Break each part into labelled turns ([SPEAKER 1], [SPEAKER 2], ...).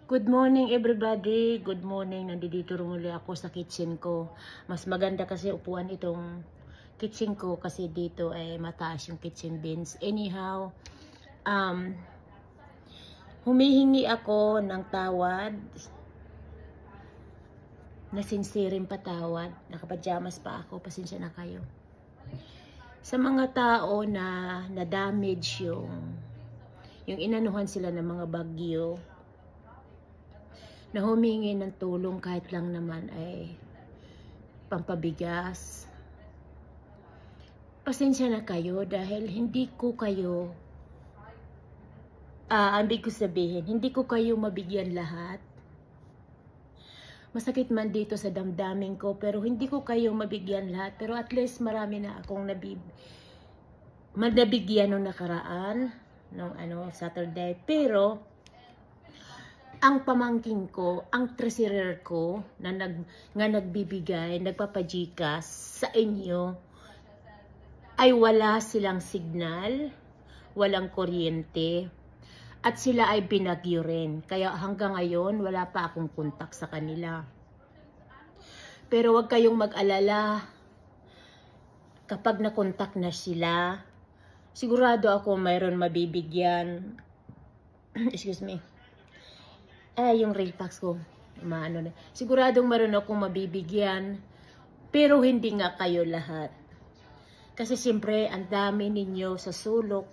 [SPEAKER 1] Good morning everybody. Good morning. Nandito muli ako sa kitchen ko. Mas maganda kasi upuan itong kitchen ko kasi dito ay mataas yung kitchen bins. Anyhow, humihingi ako ng tawad. Nasinsiring patawad. Nakapajamas pa ako. Pasensya na kayo. Sa mga tao na na-damage yung inanuhan sila ng mga bagyo, na humingi ng tulong kahit lang naman ay pampabigas. Pasensya na kayo dahil hindi ko kayo, ibig ko sabihin, hindi ko kayo mabigyan lahat. Masakit man dito sa damdamin ko, pero hindi ko kayo mabigyan lahat. Pero at least marami na akong nabigyan nung nakaraan, nung Saturday. Pero ang pamangkin ko, ang treasurer ko na nagbibigay, nagpapajikas sa inyo ay wala silang signal, walang kuryente, at sila ay binagyo rin. Kaya hanggang ngayon wala pa akong kontak sa kanila. Pero wag kayong mag-alala, kapag nakontak na sila, sigurado ako mayroon mabibigyan. Excuse me. Yung real packs ko, siguradong meron akong mabibigyan, pero hindi nga kayo lahat. Kasi siyempre, ang dami ninyo sa sulok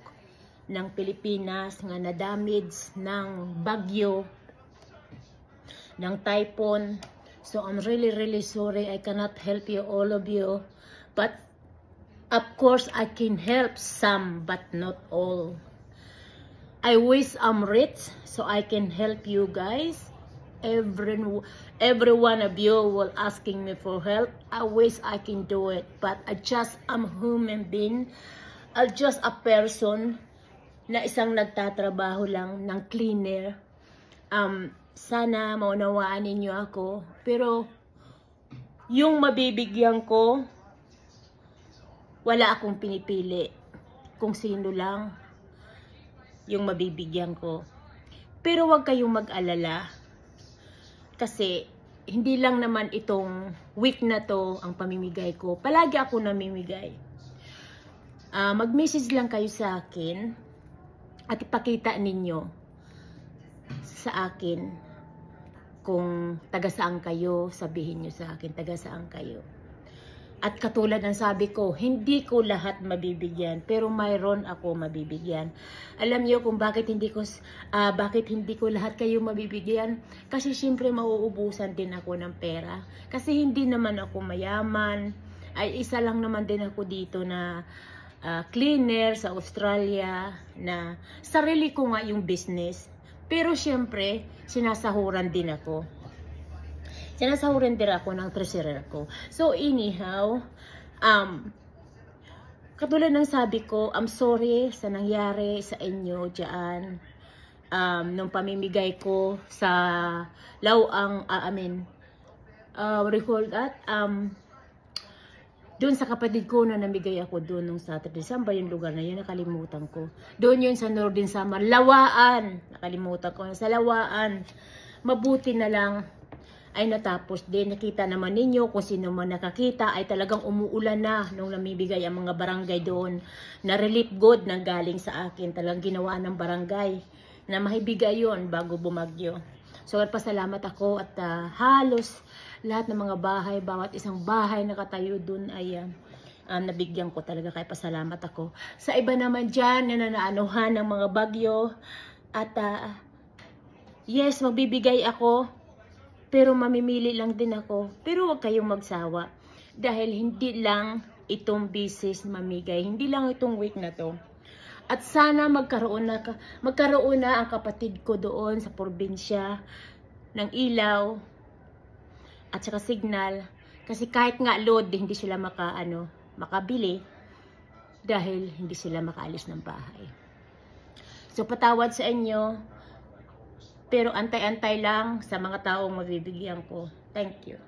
[SPEAKER 1] ng Pilipinas nga na-damage ng bagyo, ng typhoon. So, I'm really sorry. I cannot help you, all of you. But, of course, I can help some, but not all. I wish I'm rich so I can help you guys. Every one of you will asking me for help. I wish I can do it, but I'm human being. I'm just a person na isang nagtatrabaho lang ng cleaner. Sana maunawaan ninyo ako. Pero yung mabibigyan ko, wala akong pinipili kung sino lang yung mabibigyan ko. Pero wag kayong mag-alala kasi hindi lang naman itong week na to ang pamimigay ko. Palagi ako namimigay. Mag-message lang kayo sa akin at ipakita ninyo sa akin kung taga saan kayo. Sabihin nyo sa akin taga saan kayo. At katulad ng sabi ko, hindi ko lahat mabibigyan, pero mayroon ako mabibigyan. Alam niyo kung bakit hindi ko lahat kayo mabibigyan? Kasi siyempre mauubusan din ako ng pera. Kasi hindi naman ako mayaman. Ay isa lang naman din ako dito na cleaner sa Australia, na sarili ko nga yung business. Pero siyempre, sinasahuran din ako. Sinasahuran din ako ng treasurer ko. So anyhow, katulad ng sabi ko, I'm sorry sa nangyari sa inyo dyan. Nung pamimigay ko sa Lawang, what do you call that? Doon sa kapatid ko na namigay ako doon nung Saturday. Saan ba yung lugar na yun? Nakalimutan ko. Doon yun sa Northern Samar. Lawaan! Nakalimutan ko. Sa Lawaan. Mabuti na lang ay natapos din. Nakita naman ninyo kung sino man nakakita ay talagang umuulan na nung namibigay ang mga barangay doon na relief good na galing sa akin. Talagang ginawa ng barangay na mahibigay yon bago bumagyo. So pasalamat ako at halos lahat ng mga bahay, bawat isang bahay na katayo doon ay nabigyan ko talaga, kaya pasalamat ako. Sa iba naman dyan na nanaanuhan ng mga bagyo at yes, magbibigay ako. Pero mamimili lang din ako. Pero huwag kayong magsawa. Dahil hindi lang itong business mamigay. Hindi lang itong week na to. At sana magkaroon na ang kapatid ko doon sa probinsya ng ilaw at saka signal. Kasi kahit nga load, hindi sila makabili dahil hindi sila makaalis ng bahay. So patawad sa inyo. Pero antay-antay lang sa mga taong mabibigyan ko. Thank you.